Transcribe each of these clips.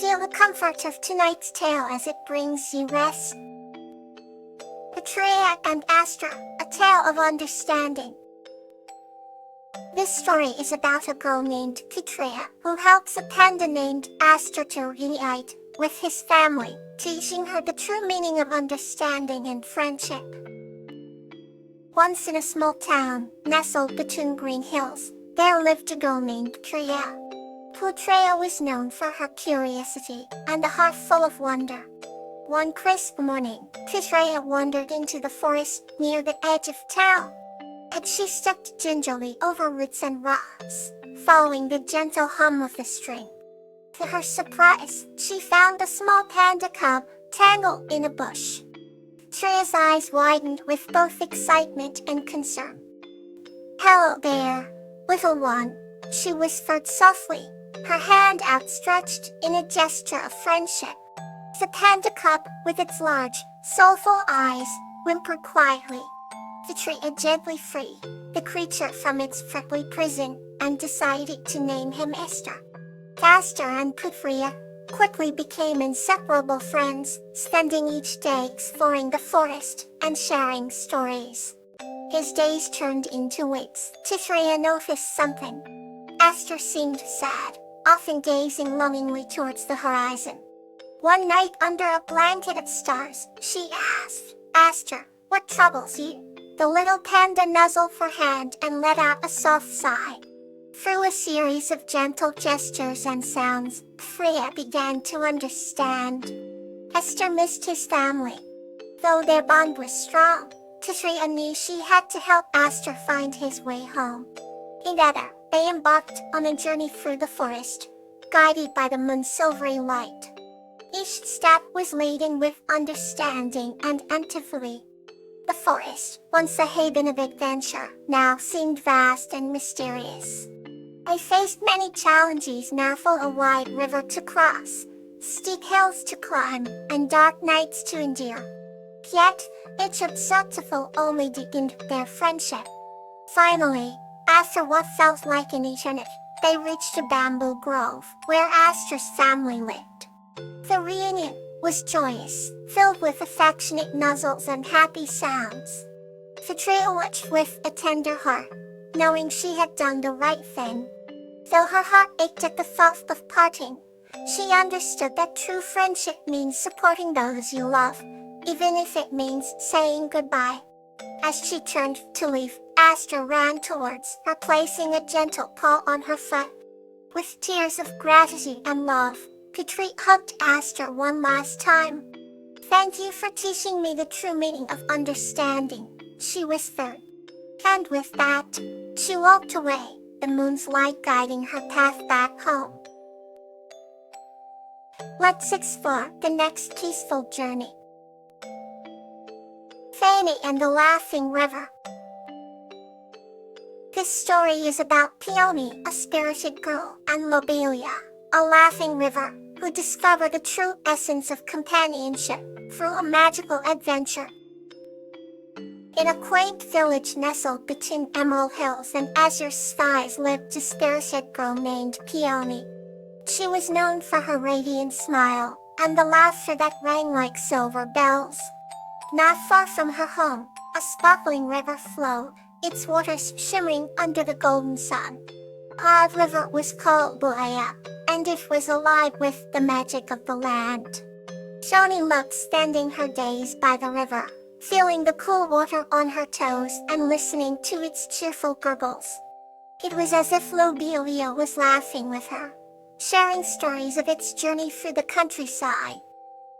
Feel the comfort of tonight's tale as it brings you rest. Petra and Astra, a tale of understanding. This story is about a girl named Petra who helps a panda named Astra to reunite with his family, teaching her the true meaning of understanding and friendship. Once in a small town, nestled between green hills, there lived a girl named Petra. Petra was known for her curiosity and a heart full of wonder. One crisp morning, Petra wandered into the forest near the edge of town. And she stepped gingerly over roots and rocks, following the gentle hum of the stream. To her surprise, she found a small panda cub tangled in a bush. Petra's eyes widened with both excitement and concern. "Hello there, little one," she whispered softly, her hand outstretched in a gesture of friendship. The panda cub, with its large, soulful eyes, whimpered quietly. Petra gently freed the creature from its prickly prison and decided to name him Esther. Astra and Petra quickly became inseparable friends, spending each day exploring the forest and sharing stories. As days turned into weeks, Petra noticed something. Esther seemed sad, often gazing longingly towards the horizon. One night under a blanket of stars, she asked, "Esther, what troubles you?" The little panda nuzzled her hand and let out a soft sigh. Through a series of gentle gestures and sounds, Petra began to understand. Esther missed his family. Though their bond was strong, Petra knew she had to help Esther find his way home. Together, they embarked on a journey through the forest, guided by the moon's silvery light. Each step was laden with understanding and empathy. The forest, once a haven of adventure, now seemed vast and mysterious. They faced many challenges, narrow a wide river to cross, steep hills to climb, and dark nights to endure. Yet, each obstacle only deepened their friendship. Finally, after what felt like an eternity, they reached a bamboo grove where Astra's family lived. The reunion was joyous, filled with affectionate nuzzles and happy sounds. Petra watched with a tender heart, knowing she had done the right thing. Though her heart ached at the thought of parting, she understood that true friendship means supporting those you love, even if it means saying goodbye. As she turned to leave, Astra ran towards her, placing a gentle paw on her foot. With tears of gratitude and love, Petra hugged Astra one last time. "Thank you for teaching me the true meaning of understanding," she whispered. And with that, she walked away, the moon's light guiding her path back home. Let's explore the next peaceful journey. Fanny and the Laughing River. This story is about Peony, a spirited girl, and Lobelia, a laughing river, who discover the true essence of companionship through a magical adventure. In a quaint village nestled between emerald hills and azure skies lived a spirited girl named Peony. She was known for her radiant smile and the laughter that rang like silver bells. Not far from her home, a sparkling river flowed, its waters shimmering under the golden sun. Our river was called Buaya, and it was alive with the magic of the land. Peony loved spending her days by the river, feeling the cool water on her toes and listening to its cheerful gurgles. It was as if Lobelia was laughing with her, sharing stories of its journey through the countryside.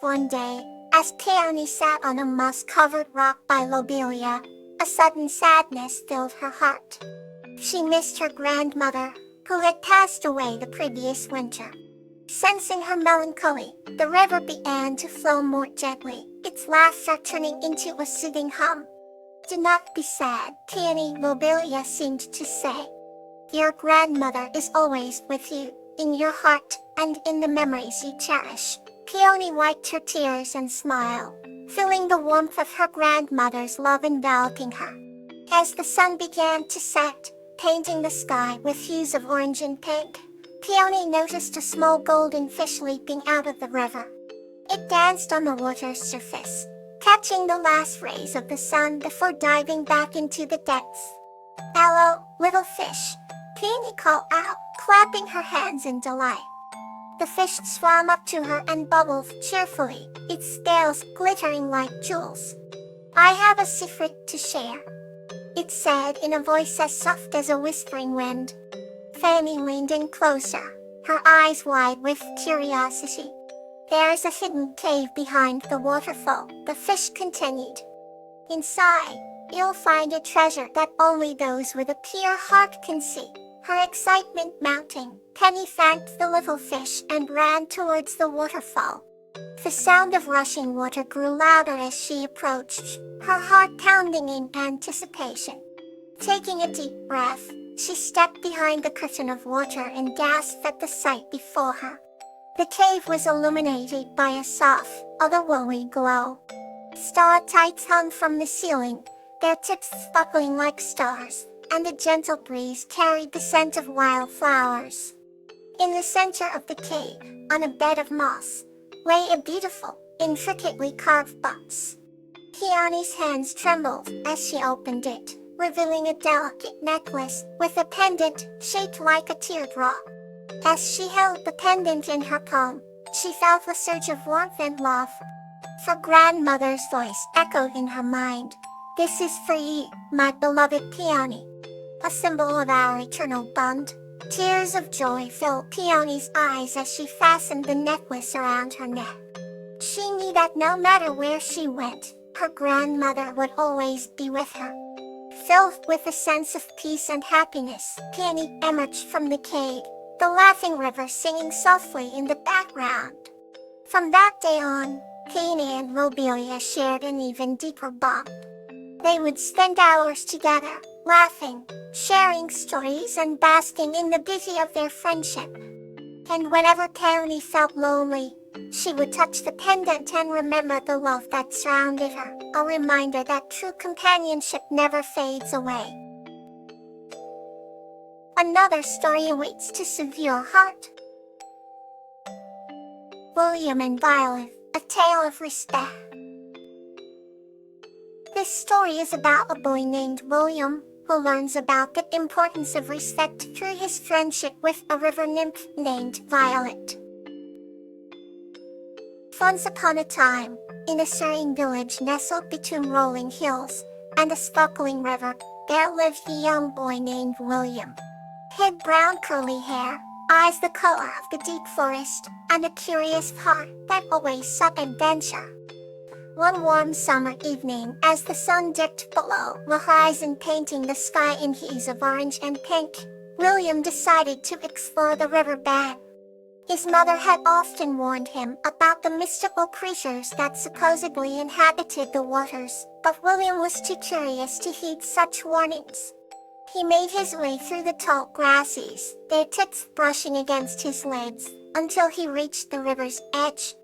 One day, as Peony sat on a moss-covered rock by Lobelia, a sudden sadness filled her heart. She missed her grandmother, who had passed away the previous winter. Sensing her melancholy, the river began to flow more gently, its laughter turning into a soothing hum. "Do not be sad, Peony," Lobelia seemed to say. "Your grandmother is always with you, in your heart, and in the memories you cherish." Peony wiped her tears and smiled, feeling the warmth of her grandmother's love enveloping her. As the sun began to set, painting the sky with hues of orange and pink, Peony noticed a small golden fish leaping out of the river. It danced on the water's surface, catching the last rays of the sun before diving back into the depths. "Hello, little fish," Peony called out, clapping her hands in delight. The fish swam up to her and bubbled cheerfully, its scales glittering like jewels. "I have a secret to share," it said in a voice as soft as a whispering wind. Fanny leaned in closer, her eyes wide with curiosity. "There's a hidden cave behind the waterfall," the fish continued. "Inside, you'll find a treasure that only those with a pure heart can see." Her excitement mounting, Penny thanked the little fish and ran towards the waterfall. The sound of rushing water grew louder as she approached, her heart pounding in anticipation. Taking a deep breath, she stepped behind the curtain of water and gasped at the sight before her. The cave was illuminated by a soft, otherworldly glow. Stalactites hung from the ceiling, their tips sparkling like stars, and a gentle breeze carried the scent of wildflowers. In the center of the cave, on a bed of moss, lay a beautiful, intricately carved box. Peony's hands trembled as she opened it, revealing a delicate necklace with a pendant shaped like a teardrop. As she held the pendant in her palm, she felt a surge of warmth and love. Her grandmother's voice echoed in her mind. "This is for you, my beloved Peony, a symbol of our eternal bond." Tears of joy filled Peony's eyes as she fastened the necklace around her neck. She knew that no matter where she went, her grandmother would always be with her. Filled with a sense of peace and happiness, Peony emerged from the cave, the laughing river singing softly in the background. From that day on, Peony and Lobelia shared an even deeper bond. They would spend hours together, laughing, sharing stories and basking in the beauty of their friendship. And whenever Peony felt lonely, she would touch the pendant and remember the love that surrounded her, a reminder that true companionship never fades away. Another story awaits to soothe your heart. William and Violet, a tale of respect. This story is about a boy named William, who learns about the importance of respect through his friendship with a river nymph named Violet. Once upon a time, in a serene village nestled between rolling hills and a sparkling river, there lived a young boy named William. He had brown curly hair, eyes the color of the deep forest, and a curious heart that always sought adventure. One warm summer evening, as the sun dipped below the horizon painting the sky in hues of orange and pink, William decided to explore the riverbed. His mother had often warned him about the mystical creatures that supposedly inhabited the waters, but William was too curious to heed such warnings. He made his way through the tall grasses, their tips brushing against his legs, until he reached the river's edge.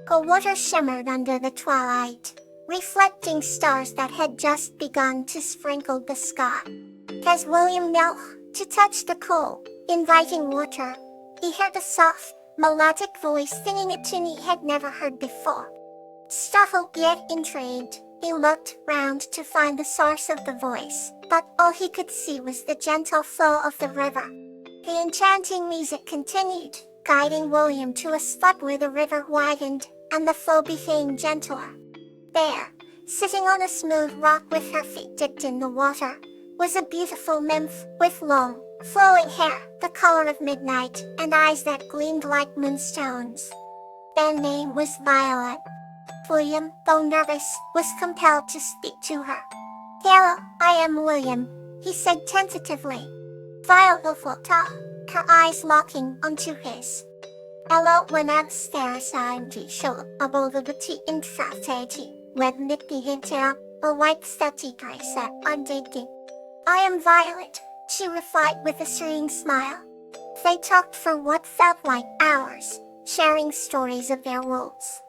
The water shimmered under the twilight, reflecting stars that had just begun to sprinkle the sky. As William knelt to touch the cool, inviting water, he heard a soft, melodic voice singing a tune he had never heard before. Startled yet intrigued, he looked round to find the source of the voice, but all he could see was the gentle flow of the river. The enchanting music continued, guiding William to a spot where the river widened and the flow became gentler. There, sitting on a smooth rock with her feet dipped in the water, was a beautiful nymph with long, flowing hair, the color of midnight, and eyes that gleamed like moonstones. Their name was Violet. William, though nervous, was compelled to speak to her. "Hello, I am William," he said tentatively. Violet looked up, her eyes locking onto his. "Hello, when I'm staring to show ability in strategy, when the hinter, a white static grace undated. I am Violet," she replied with a serene smile. They talked for what felt like hours, sharing stories of their worlds.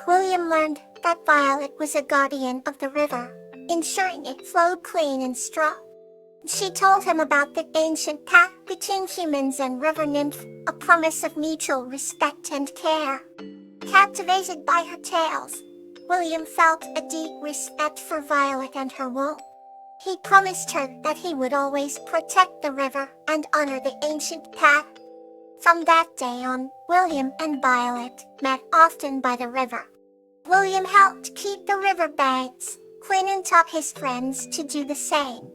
William learned that Violet was a guardian of the river, ensuring it flowed clean and strong. She told him about the ancient pact between humans and river nymph, a promise of mutual respect and care. Captivated by her tales, William felt a deep respect for Violet and her wool. He promised her that he would always protect the river and honor the ancient pact. From that day on, William and Violet met often by the river. William helped keep the river banks clean and taught his friends to do the same.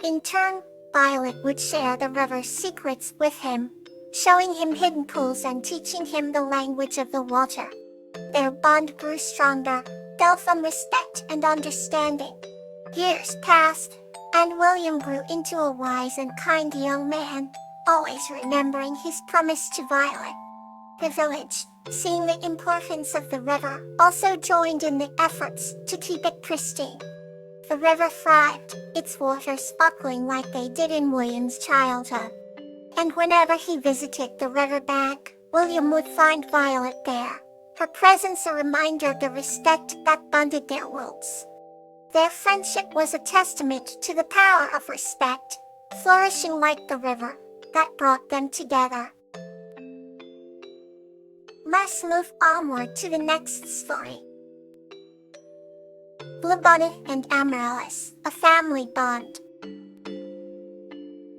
In turn, Violet would share the river's secrets with him, showing him hidden pools and teaching him the language of the water. Their bond grew stronger, built on respect and understanding. Years passed, and William grew into a wise and kind young man, always remembering his promise to Violet. The village, seeing the importance of the river, also joined in the efforts to keep it pristine. The river thrived, its waters sparkling like they did in William's childhood. And whenever he visited the riverbank, William would find Violet there, her presence a reminder of the respect that bonded their worlds. Their friendship was a testament to the power of respect, flourishing like the river that brought them together. Let's move onward to the next story. Bluebonnet and Amaryllis, a family bond.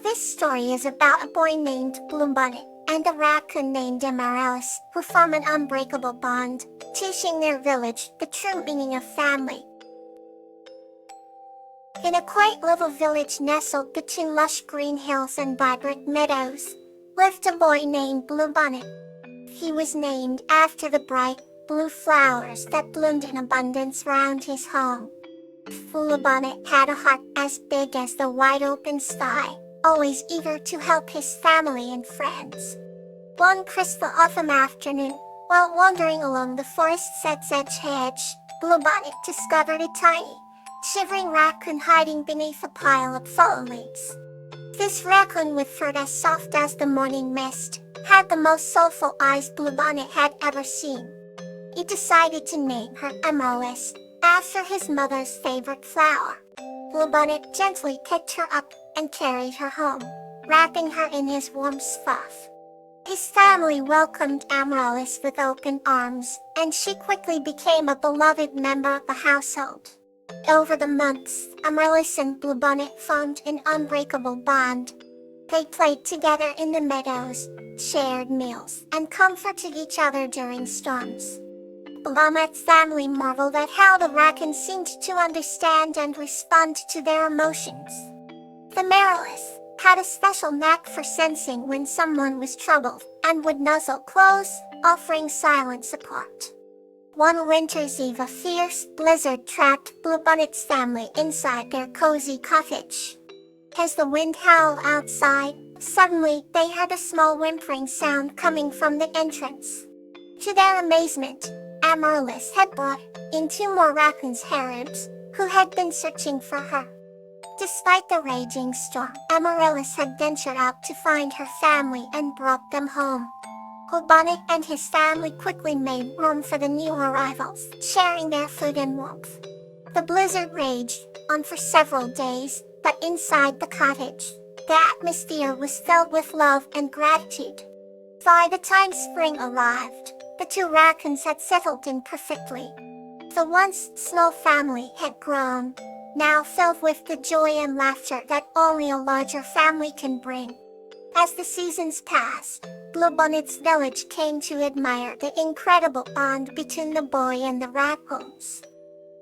This story is about a boy named Bluebonnet and a raccoon named Amaryllis who form an unbreakable bond, teaching their village the true meaning of family. In a quaint little village nestled between lush green hills and vibrant meadows, lived a boy named Bluebonnet. He was named after the bright, blue flowers that bloomed in abundance round his home. Bluebonnet had a heart as big as the wide open sky, always eager to help his family and friends. One crisp autumn afternoon, while wandering along the forest's edge hedge, Bluebonnet discovered a tiny, shivering raccoon hiding beneath a pile of fallen leaves. This raccoon, with fur as soft as the morning mist, had the most soulful eyes Bluebonnet had ever seen. He decided to name her Amaryllis, after his mother's favorite flower. Bluebonnet gently picked her up and carried her home, wrapping her in his warm fluff. His family welcomed Amaryllis with open arms, and she quickly became a beloved member of the household. Over the months, Amaryllis and Bluebonnet formed an unbreakable bond. They played together in the meadows, shared meals, and comforted each other during storms. Bluebonnet's family marveled at how the raccoon seemed to understand and respond to their emotions. The Amaryllis had a special knack for sensing when someone was troubled, and would nuzzle close, offering silent support. One winter's eve, a fierce blizzard trapped Bluebonnet's family inside their cozy cottage. As the wind howled outside, suddenly they heard a small whimpering sound coming from the entrance. To their amazement, Amaryllis had brought in two more raccoons harems, who had been searching for her. Despite the raging storm, Amaryllis had ventured out to find her family and brought them home. Bluebonnet and his family quickly made room for the new arrivals, sharing their food and warmth. The blizzard raged on for several days, but inside the cottage, the atmosphere was filled with love and gratitude. By the time spring arrived, the two raccoons had settled in perfectly. The once small family had grown, now filled with the joy and laughter that only a larger family can bring. As the seasons passed, Bluebonnet's village came to admire the incredible bond between the boy and the raccoons.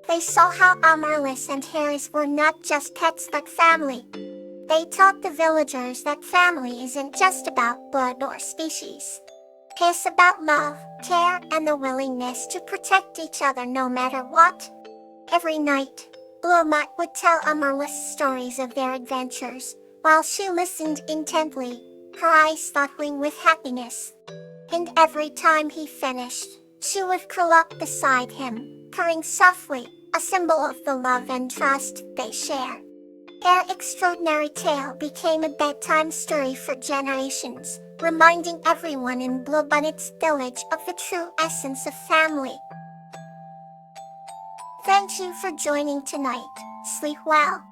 They saw how Amaryllis and Harris were not just pets but family. They taught the villagers that family isn't just about blood or species. It's about love, care, and the willingness to protect each other no matter what. Every night, Bluebonnet would tell Amaryllis stories of their adventures, while she listened intently, her eyes sparkling with happiness. And every time he finished, she would curl up beside him, purring softly, a symbol of the love and trust they share. Their extraordinary tale became a bedtime story for generations, reminding everyone in Bluebonnet's village of the true essence of family. Thank you for joining tonight. Sleep well.